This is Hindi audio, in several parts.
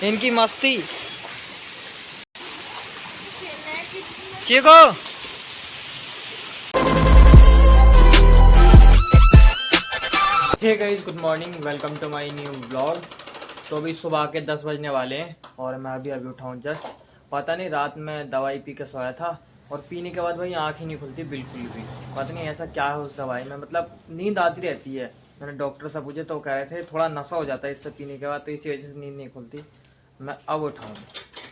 इनकी मस्ती। चीको hey guys, good morning, welcome to my new blog. तो अभी सुबह के 10 बजने वाले हैं और मैं अभी उठा हूँ जस्ट। पता नहीं रात में दवाई पी के सोया था और पीने के बाद भाई आँख ही नहीं खुलती बिल्कुल भी। पता नहीं ऐसा क्या है उस दवाई में, मतलब नींद आती रहती है। मैंने डॉक्टर से पूछे तो कह रहे थे थोड़ा नशा हो जाता है इससे पीने के बाद, तो इसी वजह से नींद नहीं खुलती। मैं अब उठाऊँ,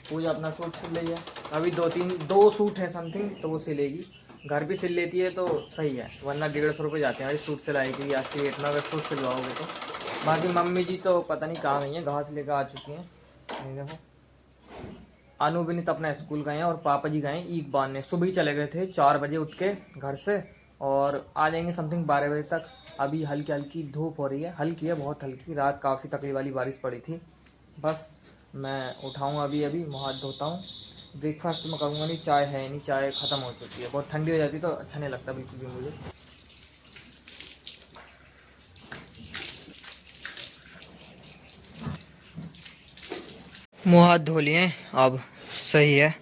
पूजा अपना सूट सिल रही है। अभी दो सूट है समथिंग, तो वो सिलेगी। घर भी सिल लेती है तो सही है, वरना 150 रुपये जाते हैं भाई सूट सिलाई आज की डेट में, अगर सूट सिलवाओगे तो। बाकी मम्मी जी तो पता नहीं कहाँ गई हैं, घास लेकर आ चुकी हैं। नहीं देखो, अनु विनीत अपना स्कूल गए हैं और पापा जी गए हैं ईख बांधने। सुबह ही चले गए थे 4 बजे उठ के घर से, और आ जाएंगे समथिंग 12 बजे तक। अभी हल्की हल्की धूप हो रही है, हल्की है बहुत हल्की। रात काफ़ी तकलीफ वाली बारिश पड़ी थी। बस मैं उठाऊँ अभी मुँह हाथ धोता हूँ। ब्रेकफास्ट में करूँगा नहीं, चाय है नहीं, चाय ख़त्म हो चुकी है। बहुत ठंडी हो जाती तो अच्छा नहीं लगता बिल्कुल भी मुझे। मुँह हाथ धो लिए, अब सही है।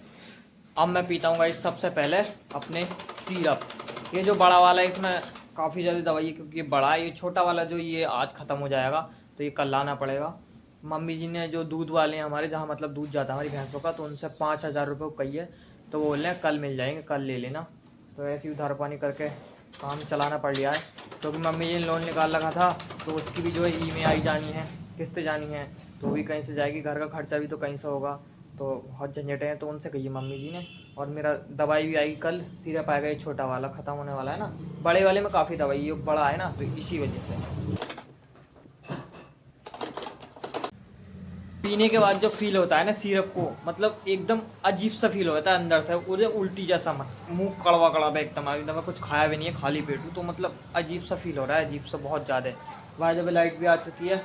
अब मैं पीता हूँ गाइस सबसे पहले अपने सिरप। ये जो बड़ा वाला है इसमें काफ़ी ज़्यादा दवाई है, क्योंकि ये बड़ा है। ये छोटा वाला जो ये आज ख़त्म हो जाएगा तो ये कल लाना पड़ेगा। मम्मी जी ने जो दूध वाले हैं हमारे, जहाँ मतलब दूध जाता है हमारी भैंसों का, तो उनसे 5,000 रुपये कही है। तो वो बोल रहे हैं कल मिल जाएंगे, कल ले लेना। तो ऐसे ही उधार पानी करके काम चलाना पड़ लिया है, क्योंकि मम्मी जी ने लोन निकाल रखा था। तो उसकी भी जो है EMI जानी है, किस्तें जानी है, तो भी कहीं से जाएगी। घर का खर्चा भी तो कहीं से होगा, तो बहुत झंझटें हैं। तो उनसे कही मम्मी जी ने। और मेरा दवाई भी आएगी कल, सिरप आएगा। ये छोटा वाला ख़त्म होने वाला है ना, बड़े वाले में काफ़ी दवाई, ये बड़ा है ना, तो इसी वजह से। पीने के बाद जो फील होता है ना सिरप को, मतलब एकदम अजीब सा फील होता है अंदर से। मुझे उल्टी जैसा, मुंह कड़वा कड़वा एकदम। एकदम मैं कुछ खाया भी नहीं है, खाली पेट हूँ, तो मतलब अजीब सा फील हो रहा है, अजीब सा बहुत ज़्यादा। वहाँ जब लाइट भी आ चुकी है,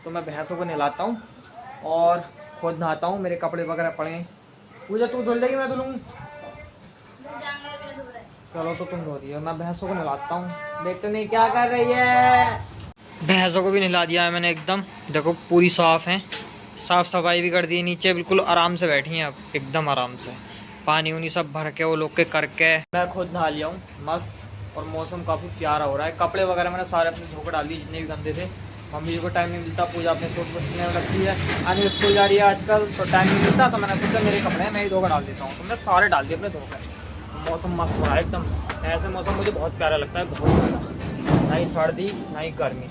तो मैं भैंसों को नहलाता हूँ और खुद नहाता हूँ। मेरे कपड़े वगैरह पड़े हैं। पूजा तू धुल देगी मैं धुलूँ? चलो तो तुम धो दियो, मैं भैंसों को नहलाता हूँ। देखते नहीं क्या कर रही है। भैंसों को भी नहला दिया है मैंने एकदम, देखो पूरी साफ़ है। साफ़ सफाई भी कर दी, नीचे बिल्कुल आराम से बैठी हैं अब, एकदम आराम से। पानी उनी सब भर के वो लोग के करके मैं खुद नहा लिया हूँ मस्त। और मौसम काफ़ी प्यारा हो रहा है। कपड़े वगैरह मैंने सारे अपने धोकर डाल दिए जितने भी गंदे थे। मम्मी जी को टाइम नहीं मिलता, पूजा अपने सूट वूट सिलने में लगती है। आने स्कूल जा रही है आजकल, तो टाइम नहीं मिलता। तो मैंने सोचा मेरे कपड़े हैं, मैं ही धोकर डाल देता हूँ। तो मैंने सारे डाल दिए अपने धोकर। मौसम मस्त हो रहा है एकदम। ऐसे मौसम मुझे बहुत प्यारा लगता है, बहुत ज़्यादा। ना ही सर्दी ना ही गर्मी,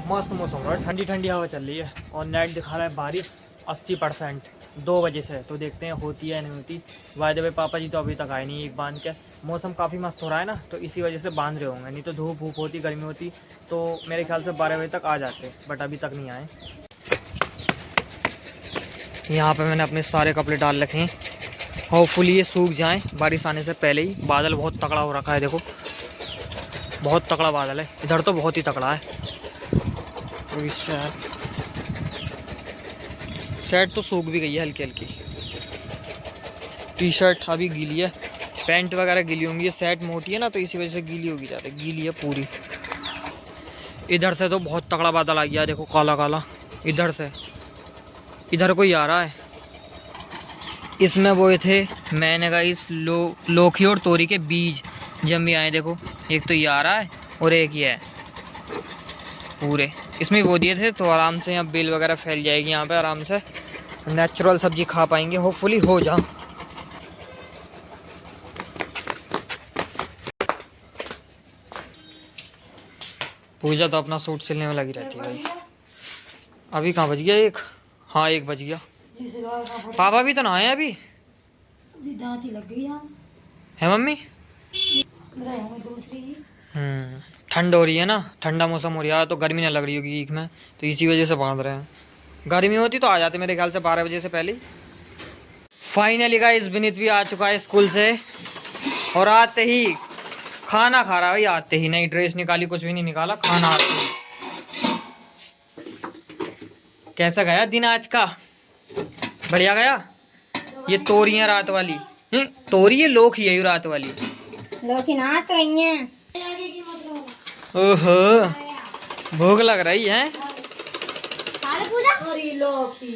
मस्त मौसम हो रहा है। ठंडी ठंडी हवा चल रही है और नेट दिखा रहा है बारिश 80% 2 बजे से। तो देखते हैं होती है नहीं होती। वाय द वे पापा जी तो अभी तक आए नहीं एक बांध के। मौसम काफ़ी मस्त हो रहा है ना, तो इसी वजह से बांध रहे होंगे। नहीं तो धूप धूप होती, गर्मी होती, तो मेरे ख्याल से 12 बजे तक आ जाते, बट अभी तक नहीं आए। यहाँ पे मैंने अपने सारे कपड़े डाल रखे हैं, होपफुली ये सूख जाएँ बारिश आने से पहले ही। बादल बहुत तगड़ा हो रखा है, देखो बहुत तगड़ा बादल है इधर, तो बहुत ही तगड़ा है। शर्ट तो सूख भी गई है हल्की हल्की, टी शर्ट अभी गीली है, पैंट वगैरह गीली होंगी। ये शर्ट मोटी है ना, तो इसी वजह से गीली होगी ज़्यादा, गीली है पूरी। इधर से तो बहुत तगड़ा बादल आ गया, देखो काला काला। इधर से इधर कोई आ रहा है। इसमें बोए थे मैंने कहा इस लौकी और तोरी के बीज जम भी आए, देखो एक तो ये आ रहा है और एक ये है पूरे। इसमें वो दिए थे, तो आराम से यहाँ बेल वगैरह फैल जाएगी। यहाँ पे आराम से नेचुरल सब्जी खा पाएंगे, होपफुली हो जा। पूजा तो अपना सूट सिलने में लगी रहती है भाई। अभी कहाँ बज गया? 1, हाँ 1 बज गया। पापा भी तो ना आए अभी। है मम्मी? ठंड हो रही है ना, ठंडा मौसम हो रहा है, तो गर्मी ना लग रही होगी ईख में, तो इसी वजह से बांध रहे हैं। गर्मी होती तो आ जाते मेरे ख्याल से 12 बजे से पहले। फाइनली गाइस विनीत भी आ चुका है स्कूल से, और आते ही खाना खा रहा है भाई। आते ही नई ड्रेस निकाली, कुछ भी नहीं निकाला, खाना आते ही। कैसा गया दिन आज का? बढ़िया गया। ये तोरियां रात वाली, तोरी है लौकी है रात वाली। लौकी ना तो रही है। ओहो भूख लग रही है। पूजा लौकी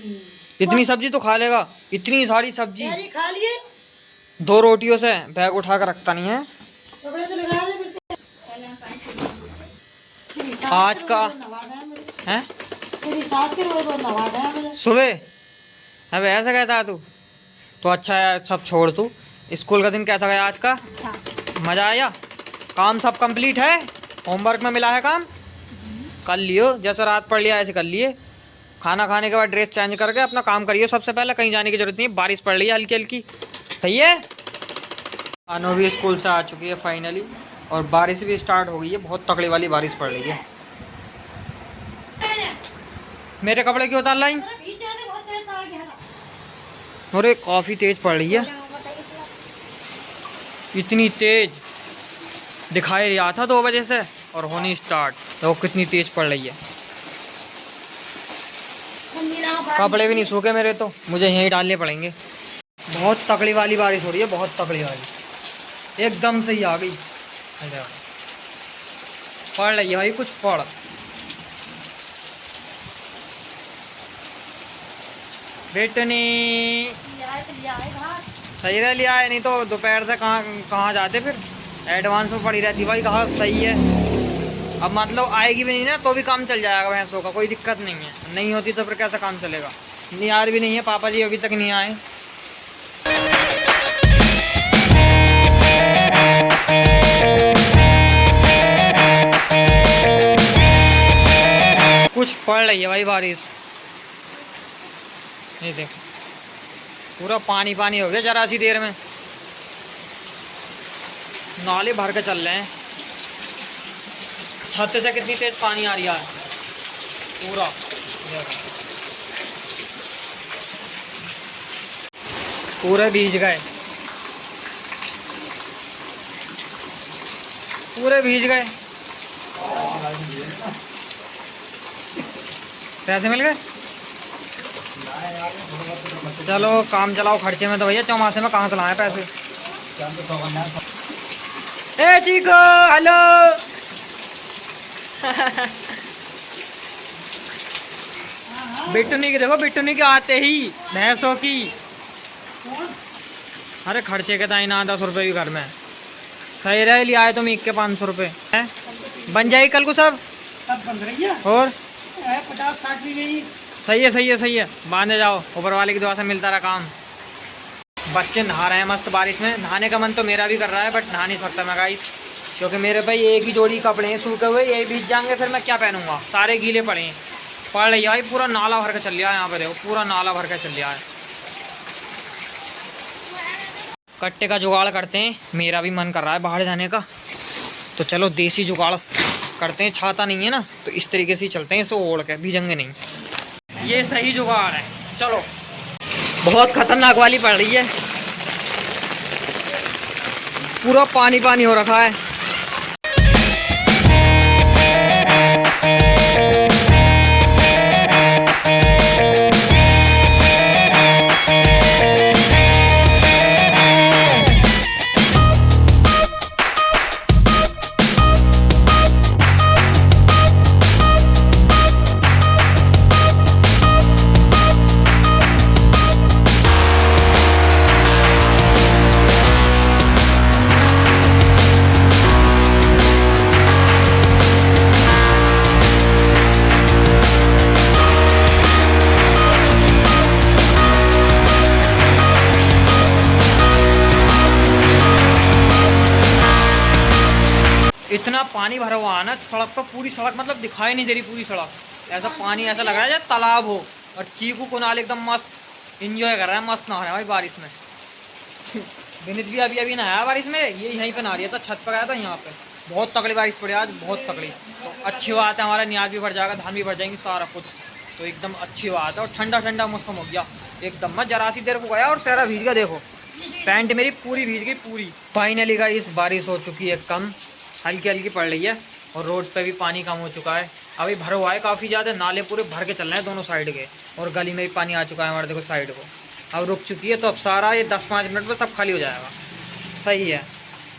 इतनी सब्जी तो खा लेगा, इतनी सारी सब्जी शहरी खा लिए 2 रोटियों से बैग उठा कर रखता नहीं है। कपड़े तो लगा ले बिस्तर। तेरी सास आज के का रोज नवा गया मुझे। है तेरी सास के रोज नवा गया मुझे। सुबह। अब ऐसा कहता है तू तो अच्छा है, सब छोड़ तू। स्कूल का दिन कैसा गया आज का? अच्छा। मजा आया? काम सब कंप्लीट है? होमवर्क में मिला है काम? कर लियो, जैसे रात पढ़ लिया ऐसे कर लिए। खाना खाने के बाद ड्रेस चेंज करके अपना काम करियो। सबसे पहले कहीं जाने की जरूरत नहीं, बारिश पड़ रही है हल्की हल्की। सही है। अनु भी स्कूल से आ चुकी है फाइनली, और बारिश भी स्टार्ट हो गई है, बहुत तगड़ी वाली बारिश पड़ रही है। मेरे कपड़े क्यों उतार लाई? अरे काफ़ी तेज पड़ रही है, इतनी तेज दिखाई रहा था 2 बजे से और होनी स्टार्ट। तो कितनी तेज पड़ रही है। कपड़े भी नहीं सूखे मेरे, तो मुझे यहीं डालने पड़ेंगे। बहुत तगड़ी वाली बारिश हो रही है, बहुत तगड़ी वाली, एकदम से ही आ गई। पड़ रही है भाई, कुछ पड़। बेटनी सही रह लिया है, नहीं तो दोपहर से कहाँ जाते फिर। एडवांस में पड़ी रहती भाई, कहाँ सही है। अब मतलब आएगी भी नहीं ना तो भी काम चल जाएगा भैंसों का, कोई दिक्कत नहीं है। नहीं होती तो फिर कैसा काम चलेगा। यार भी नहीं है, पापा जी अभी तक नहीं आए। कुछ पड़ रही है भाई बारिश, ये देख पूरा पानी पानी हो गया जरा सी देर में। नाले भर के चल रहे हैं, छत से कितनी तेज पानी आ रही है पूरा। पूरे भीज गए, पूरे भीज गए। पैसे मिल गए? चलो काम चलाओ, खर्चे में तो भैया चौमासे में कहाँ से लाए पैसे। ए चीको हेलो। बिट्टूनी की देखो, बिट्टूनी के आते ही भैंसों की। अरे खर्चे के ताई ना 10 रुपये भी घर में सही रह लिया है तुम। 500 रुपये है, बन जाएगी कल को सब बन रही है। और 50-60 भी गई। सही है सही है सही है, बांधे जाओ। ऊपर वाले की दुआ से मिलता रहा काम। बच्चे नहा रहे हैं मस्त बारिश में। नहाने का मन तो मेरा भी कर रहा है, बट नहा नहीं सकता मैं गाइस, क्योंकि मेरे भाई एक ही जोड़ी कपड़े हैं सूखे हुए, ये भीज जाएंगे फिर मैं क्या पहनूंगा। सारे गीले पड़े हैं। पड़ रही है भाई, पूरा नाला भर के चल रहा है। यहाँ पे देखो पूरा नाला भर के चल रहा है। कट्टे का जुगाड़ करते हैं, मेरा भी मन कर रहा है बाहर जाने का, तो चलो देसी जुगाड़ करते हैं। छाता नहीं है ना, तो इस तरीके से ही चलते हैं, इसे ओढ़ के भीजेंगे नहीं। ये सही जुगाड़ है। चलो, बहुत खतरनाक वाली पड़ रही है, पूरा पानी पानी हो रखा है। इतना पानी भरा हुआ है ना सड़क पर, पूरी सड़क मतलब दिखाई नहीं दे रही पूरी सड़क। ऐसा पानी ऐसा लग रहा है जैसे तालाब हो। और चीकू कुनाल एकदम मस्त इंजॉय कर रहा है, मस्त नहा रहा है भाई बारिश में। विनीत भी अभी अभी नहाया बारिश में, ये यहीं पे नहा रहा था, छत पर गया था यहाँ पे। बहुत तगड़ी बारिश पड़ी आज, बहुत तगड़ी। तो अच्छी बात है, हमारा न्याज भी बढ़ जाएगा, धान भी बढ़ जाएंगे, सारा कुछ। तो एकदम अच्छी बात है। और ठंडा ठंडा मौसम हो गया एकदम। मैं जरा सी देर को गया और सारा भीग गया, देखो पैंट मेरी पूरी भीग गई पूरी। फाइनली का इस बारिश हो चुकी है कम, हल्की हल्की पड़ रही है, और रोड पे भी पानी कम हो चुका है। अभी भरा हुआ है काफ़ी ज़्यादा, नाले पूरे भर के चल रहे हैं दोनों साइड के, और गली में भी पानी आ चुका है हमारे देखो साइड को। अब रुक चुकी है, तो अब सारा ये 10-5 मिनट में सब खाली हो जाएगा। सही है।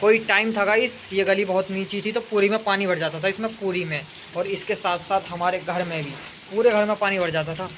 कोई टाइम था गाइस, ये गली बहुत नीची थी तो पूरी में पानी भर जाता था, इसमें पूरी में, और इसके साथ साथ हमारे घर में भी, पूरे घर में पानी भर जाता था।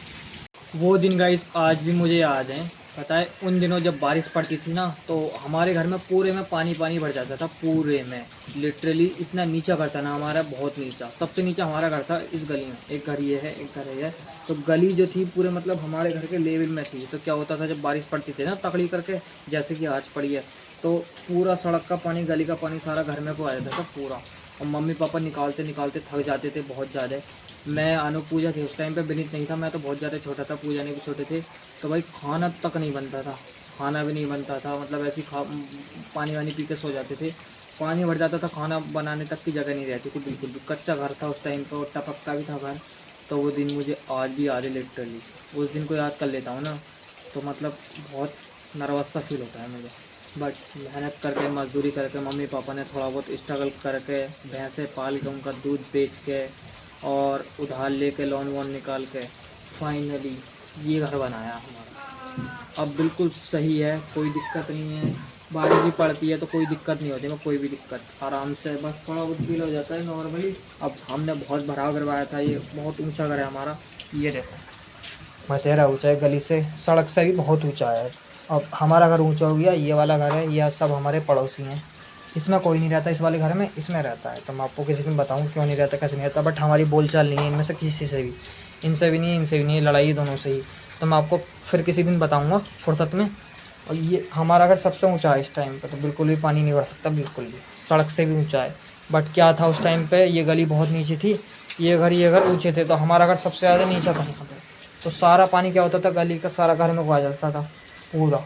वो दिन गाइस आज भी मुझे याद है। पता है उन दिनों जब बारिश पड़ती थी ना, तो हमारे घर में पूरे में पानी पानी भर जाता था, पूरे में लिटरली इतना नीचा घर था ना हमारा, बहुत नीचा, सबसे नीचा हमारा घर था इस गली में। एक घर ये है, एक घर ये है, तो गली जो थी पूरे मतलब हमारे घर के लेवल में थी। तो क्या होता था जब बारिश पड़ती थी ना तकड़ी करके, जैसे कि आज पड़ी है, तो पूरा सड़क का पानी, गली का पानी सारा घर में को आ जाता था पूरा। और मम्मी पापा निकालते निकालते थक जाते थे बहुत ज़्यादा। मैं अनु पूजा थी उस टाइम पे, विनीत नहीं था, मैं तो बहुत ज़्यादा छोटा था, पूजा ने भी छोटे थे। तो भाई खाना तक नहीं बनता था, खाना भी नहीं बनता था, मतलब ऐसे पानी वानी पी के सो जाते थे। पानी भर जाता था, खाना बनाने तक की जगह नहीं रहती थी बिल्कुल भी। कच्चा घर था उस टाइम पर और टपकता भी था घर। तो वो दिन मुझे आज भी याद है लिटरली। उस दिन को याद कर लेता हूँ ना तो मतलब बहुत नर्वस सा फील होता है मुझे। बट मेहनत करके, मजदूरी करके, मम्मी पापा ने थोड़ा बहुत स्ट्रगल करके, भैंसे पाल के, उनका दूध बेच के और उधार लेके, लोन वोन निकाल के फाइनली ये घर बनाया हमारा। अब बिल्कुल सही है, कोई दिक्कत नहीं है। बारिश भी पड़ती है तो कोई दिक्कत नहीं होती, मैं कोई भी दिक्कत, आराम से बस थोड़ा बहुत फील हो जाता है नॉर्मली। अब हमने बहुत भराव करवाया था, ये बहुत ऊंचा घर है हमारा। ये देखो बतेरा ऊंचा है, गली से, सड़क से भी बहुत ऊंचा है। अब हमारा घर ऊंचा हो गया, ये वाला घर है, ये सब हमारे पड़ोसी हैं। इसमें कोई नहीं रहता, इस वाले घर में, इसमें रहता है। तो मैं आपको किसी दिन बताऊँ क्यों नहीं रहता, कैसे नहीं रहता। बट हमारी बोलचाल नहीं है इनमें से किसी से भी, इनसे भी नहीं, इनसे भी नहीं, लड़ाई दोनों से ही। तो मैं आपको फिर किसी दिन बताऊँगा फुर्सत में। और ये हमारा घर सबसे ऊंचा है इस टाइम पे, तो बिल्कुल भी पानी नहीं भर सकता, बिल्कुल भी, सड़क से भी ऊंचा है। बट क्या था उस टाइम पे, ये गली बहुत नीचे थी, ये घर ऊंचे थे, तो हमारा घर सबसे ज़्यादा नीचा था यहाँ पे। तो सारा पानी क्या होता था, गली का सारा घर में आ जाता था पूरा।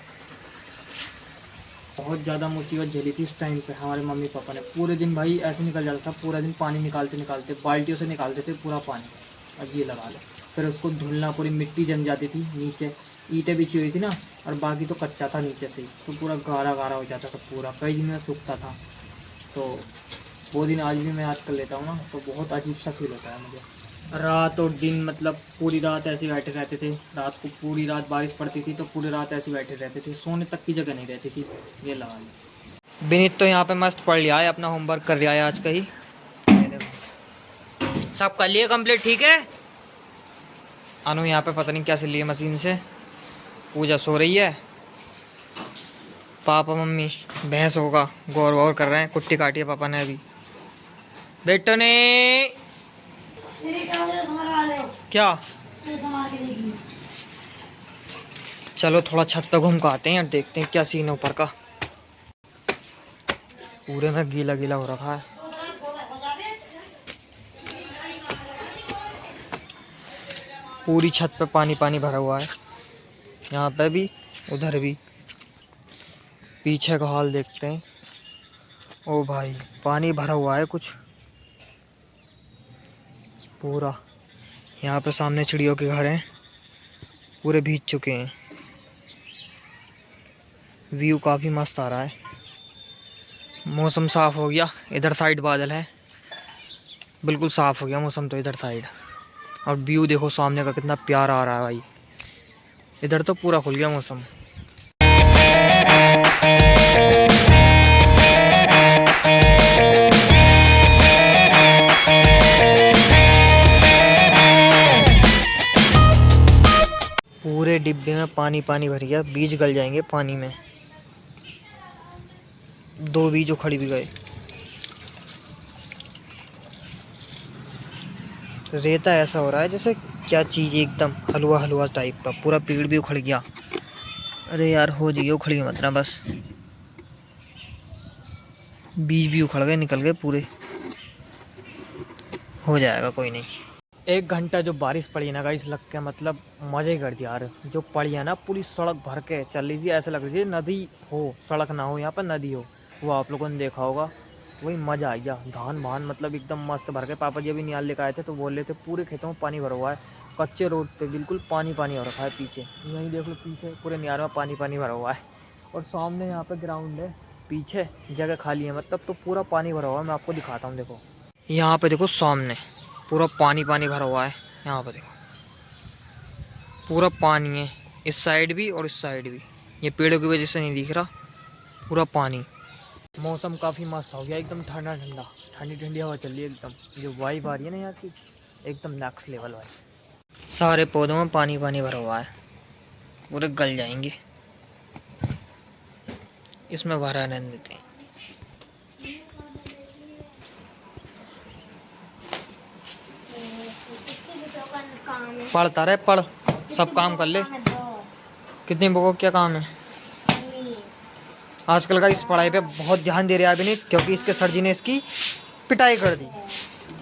बहुत ज़्यादा मुसीबत झेली थी इस टाइम पे हमारे मम्मी पापा ने। पूरे दिन भाई ऐसे निकल जाता था, पूरा दिन पानी निकालते निकालते, बाल्टियों से निकालते थे पूरा पानी। अब ये लगा लो, फिर उसको धुलना, पूरी मिट्टी जम जाती थी नीचे, ईंटें बिछी हुई थी ना, और बाकी तो कच्चा था नीचे से ही, तो पूरा गाढ़ा गाढ़ा हो जाता था पूरा, कई दिन में सूखता था। तो वो दिन आज भी मैं याद कर लेता हूँ ना, तो बहुत अजीब सा फील होता है मुझे। रात और दिन मतलब पूरी रात ऐसे बैठे रहते थे। रात को पूरी रात बारिश पड़ती थी तो पूरी रात ऐसे बैठे रहते थे, सोने तक की जगह नहीं रहती थी। ये लगा लो। विनीत तो यहाँ पे मस्त पढ़ लिया है, अपना होमवर्क कर रहा है आज का ही। सब कर लिए कंप्लीट, ठीक है। अनु यहाँ पे पता नहीं क्या से लिए मशीन से, पूजा सो रही है, पापा मम्मी भैंस होगा गौर वौर कर रहे हैं, कुट्टी काटी है पापा ने अभी। बेटो ने क्या, चलो थोड़ा छत पे घूम के आते हैं और देखते हैं क्या सीन है ऊपर का। पूरे में गीला गीला हो रखा है। पूरी छत पे पानी पानी भरा हुआ है, यहाँ पे भी, उधर भी। पीछे का हाल देखते हैं। ओ भाई पानी भरा हुआ है कुछ पूरा। यहाँ पे सामने चिड़ियों के घर हैं, पूरे भीग चुके हैं। व्यू काफ़ी मस्त आ रहा है, मौसम साफ़ हो गया, इधर साइड बादल है, बिल्कुल साफ़ हो गया मौसम तो इधर साइड। और व्यू देखो सामने का कितना प्यारा आ रहा है भाई, इधर तो पूरा खुल गया मौसम। पूरे डिब्बे में पानी पानी भर गया, बीज गल जाएंगे पानी में। 2 बीज उखड़ भी गए। रेता ऐसा हो रहा है जैसे क्या चीज़, एकदम हलवा हलवा टाइप का, पूरा पेड़ भी उखड़ गया। अरे यार हो जाइए, उखड़ गया मतलब, बस बीज भी उखड़ गए, निकल गए पूरे। हो जाएगा, कोई नहीं। 1 घंटा जो बारिश पड़ी है ना गाइस, लग के मतलब मज़े कर दिया यार। जो पड़ी है ना, पूरी सड़क भर के चल रही थी, ऐसे लग रही थी नदी हो, सड़क ना हो, यहाँ पर नदी हो। वो आप लोगों ने देखा होगा, वही मज़ा आ गया। धान भान मतलब एकदम मस्त भर के। पापा जी अभी नियाल लेकर आए थे तो बोल रहे थे पूरे खेतों में पानी भरा हुआ है, कच्चे रोड पे बिल्कुल पानी पानी हो रखा है। पीछे यहीं देख लो, पीछे पूरे नियार में पानी पानी भरा हुआ है। और सामने यहाँ पे ग्राउंड है, पीछे जगह खाली है मतलब, तो पूरा पानी भरा हुआ है। मैं आपको दिखाता हूँ, देखो यहाँ पे, देखो सामने पूरा पानी पानी भरा हुआ है। यहाँ पे देखो पूरा पानी है, इस साइड भी और इस साइड भी। ये पेड़ों की वजह से नहीं दिख रहा, पूरा पानी। मौसम काफ़ी मस्त हो गया, एकदम ठंडा ठंडा, ठंडी ठंडी हवा चल रही है एकदम। जो वाइब आ रही है ना यहाँ की, एकदम नेक्स्ट लेवल वाइब। सारे पौधों में पानी पानी भरा हुआ है, पूरे गल जाएंगे। इसमें भरा रहने देते हैं। पढ़ता रहे, पढ़, सब काम कर ले। कितनी बुकों क्या काम है आजकल का। इस पढ़ाई पे बहुत ध्यान दे रहे हैं अभी नहीं, क्योंकि इसके सर जी ने इसकी पिटाई कर दी।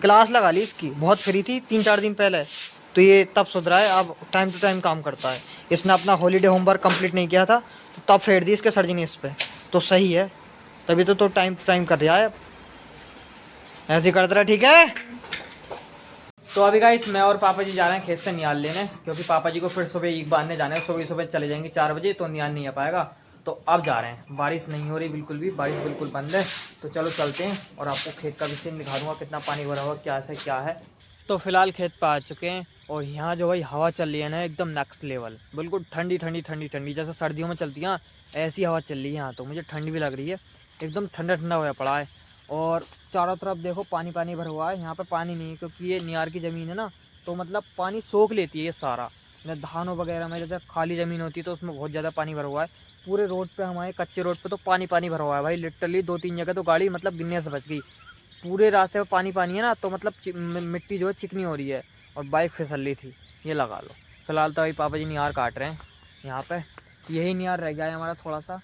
क्लास लगा ली इसकी, बहुत फ्री थी 3-4 दिन पहले, तो ये तब सुधरा है। अब टाइम टू टाइम काम करता है। इसने अपना हॉलीडे होमवर्क कंप्लीट नहीं किया था, तो तब फेर दी इसके सर जी ने इस पे, तो सही है। तभी तो टाइम टू टाइम कर रहा है, ऐसे ही करता रहा, ठीक है। तो अभी गाइस मैं और पापा जी जा रहे हैं खेत से नियाल लेने, क्योंकि पापा जी को फिर सुबह ईख बांधने जाना है। सुबह चले जाएंगे 4 बजे, तो नियाल नहीं आ पाएगा। तो अब जा रहे हैं। बारिश नहीं हो रही बिल्कुल भी, बारिश बिल्कुल बंद है। तो चलो चलते हैं और आपको खेत का भी सीन दिखा दूंगा, कितना पानी भरा हुआ, क्या से क्या है। तो फिलहाल खेत पर आ चुके हैं और यहाँ जो भाई हवा चल रही है ना, एकदम नेक्स्ट लेवल, बिल्कुल ठंडी ठंडी ठंडी ठंडी, जैसे सर्दियों में चलती है ऐसी हवा चल रही है यहाँ। तो मुझे ठंडी भी लग रही है, एकदम ठंडा ठंडा हुआ पड़ा है। और चारों तरफ देखो पानी पानी भरा हुआ है। यहाँ पे पानी नहीं है, क्योंकि ये नियार की ज़मीन है ना, तो मतलब पानी सोख लेती है ये सारा। धानों वगैरह में जैसे खाली ज़मीन होती है तो उसमें बहुत ज़्यादा पानी भरा हुआ है। पूरे रोड पे, हमारे कच्चे रोड पे तो पानी पानी भरा हुआ है भाई, लिटरली 2-3 जगह तो गाड़ी मतलब गिनने से बच गई। पूरे रास्ते पे पानी पानी है ना, तो मतलब मिट्टी जो है चिकनी हो रही है और बाइक फिसल रही थी, ये लगा लो। फिलहाल तो भाई पापा जी नियार काट रहे हैं यहाँ पे। यही नियार रह गया है हमारा, थोड़ा सा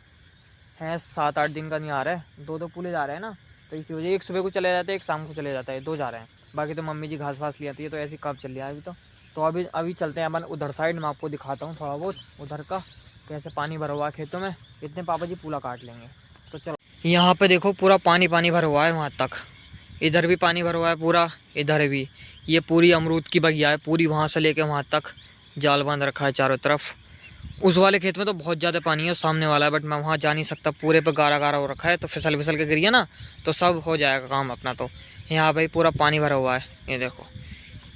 है, 7-8 दिन का नियार है। 2 पुले जा रहे हैं ना, तो इसी वजह एक सुबह को चले जाते हैं, एक शाम को चले जाता है, 2 जा रहे हैं। बाकी तो मम्मी जी घास वास ले आती है, तो ऐसी कब चल रहा है अभी तो अभी चलते हैं अपन उधर साइड। मैं आपको दिखाता हूँ थोड़ा बहुत उधर का, कैसे पानी भरा हुआ है खेतों में। इतने पापा जी पूला काट लेंगे। तो चलो, यहाँ पे देखो पूरा पानी पानी भरा हुआ है वहाँ तक। इधर भी पानी भरा हुआ है पूरा, इधर भी। ये पूरी अमरूद की बगिया है पूरी, वहाँ से लेके वहाँ तक जाल बांध रखा है चारों तरफ। उस वाले खेत में तो बहुत ज़्यादा पानी है, सामने वाला है, बट मैं वहाँ जा नहीं सकता, पूरे पे गारा गारा हो रखा है, तो फिसल फिसल के गिरिए ना तो सब हो जाएगा काम अपना। तो यहाँ भाई पूरा पानी भरा हुआ है, ये देखो।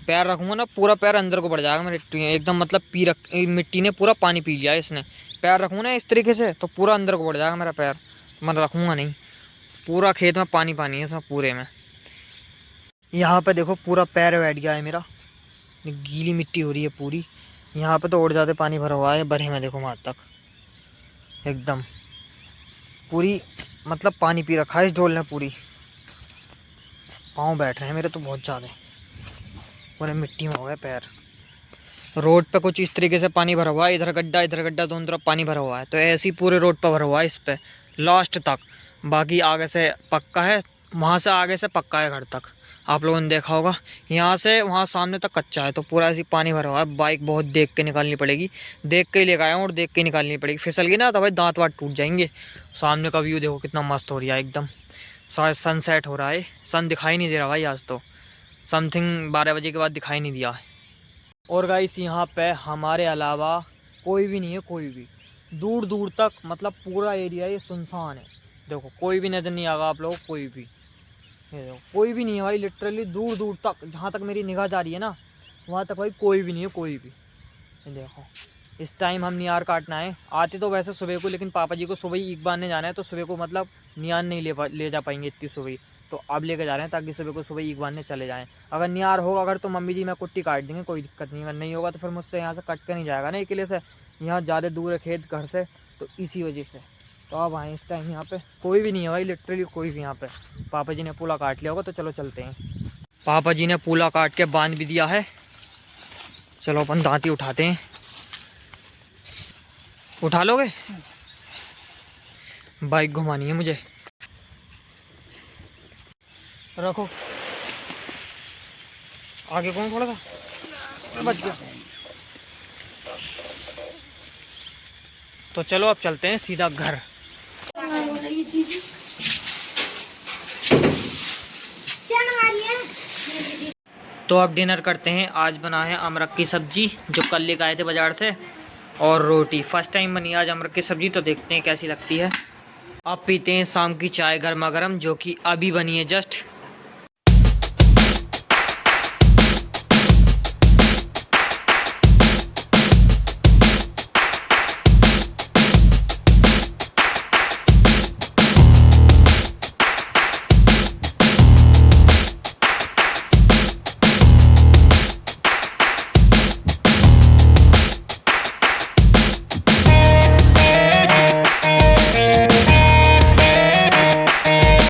पैर रखूँगा ना, पूरा पैर अंदर को बढ़ जाएगा मेरे एकदम, मतलब मिट्टी ने पूरा पानी पी लिया है इसने। पैर रखूँ ना इस तरीके से तो पूरा अंदर को बढ़ जाएगा मेरा पैर, मैं रखूँगा नहीं। पूरा खेत में पानी पानी है इसमें पूरे में। यहाँ पे देखो पूरा पैर बैठ गया है मेरा, गीली मिट्टी हो रही है पूरी। यहाँ पे तो और ज़्यादा पानी भरा हुआ है बरे में, देखो वहाँ तक एकदम पूरी, मतलब पानी पी रखा है इस ढोल ने पूरी। पाँव बैठ रहे हैं मेरे तो बहुत ज़्यादा, पूरे मिट्टी में हो गए पैर। रोड पे कुछ इस तरीके से पानी भरा हुआ है, इधर गड्ढा दोनों तरफ पानी भरा हुआ है। तो ऐसे ही पूरे रोड पे भरा हुआ है इस पे लास्ट तक। बाकी आगे से पक्का है, वहाँ से आगे से पक्का है घर तक, आप लोगों ने देखा होगा। यहाँ से वहाँ सामने तक कच्चा है, तो पूरा ऐसी पानी भरा हुआ है। बाइक बहुत देख के निकालनी पड़ेगी, देख के ही लेकर आया हूँ और देख के निकालनी पड़ेगी। फिसल गई ना तो भाई दांत वात टूट जाएंगे। सामने का व्यू देखो कितना मस्त हो रहा है एकदम, सनसेट हो रहा है। सन दिखाई नहीं दे रहा भाई आज तो, समथिंग 12 बजे के बाद दिखाई नहीं दिया है। और गाइस यहाँ पे हमारे अलावा कोई भी नहीं है, कोई भी दूर दूर तक, मतलब पूरा एरिया ये सुनसान है। देखो कोई भी नज़र नहीं आएगा आप लोगों को, कोई भी, ये देखो कोई भी नहीं है भाई, लिटरली दूर दूर तक, जहाँ तक मेरी निगाह जा रही है ना वहाँ तक भाई कोई भी नहीं है, कोई भी। ये देखो इस टाइम हम नियार काटना है। आते तो वैसे सुबह को, लेकिन पापा जी को सुबह ही ईख बांधने जाना है, तो सुबह को मतलब नियार नहीं ले जा पाएंगे इतनी सुबह, तो अब लेकर जा रहे हैं ताकि सुबह को सुबह ईख बांधने चले जाएं। अगर नियार होगा अगर तो मम्मी जी मैं कुट्टी काट देंगे, कोई दिक्कत नहीं। अगर नहीं होगा तो फिर मुझसे यहाँ से कट कर नहीं जाएगा ना अकेले से, यहाँ ज़्यादा दूर है खेत घर से, तो इसी वजह से। तो अब आए इस टाइम यहाँ पे कोई भी नहीं है भाई, लिटरली कोई भी यहाँ पे। पापा जी ने पूला काट लिया होगा, तो चलो चलते हैं। पापा जी ने पूला काट के बांध भी दिया है, चलो अपन दांती उठाते हैं। उठा लोगे? बाइक घुमानी है मुझे, रखो आगे कौन, थोड़ा सा बच गया। तो चलो अब चलते हैं सीधा घर। तो अब डिनर करते हैं। आज बना है अमरख की सब्जी, जो कल लेकर आए थे बाजार से, और रोटी। फर्स्ट टाइम बनी आज अमरख की सब्जी, तो देखते हैं कैसी लगती है। अब पीते हैं शाम की चाय गर्मा गर्म, जो कि अभी बनी है जस्ट।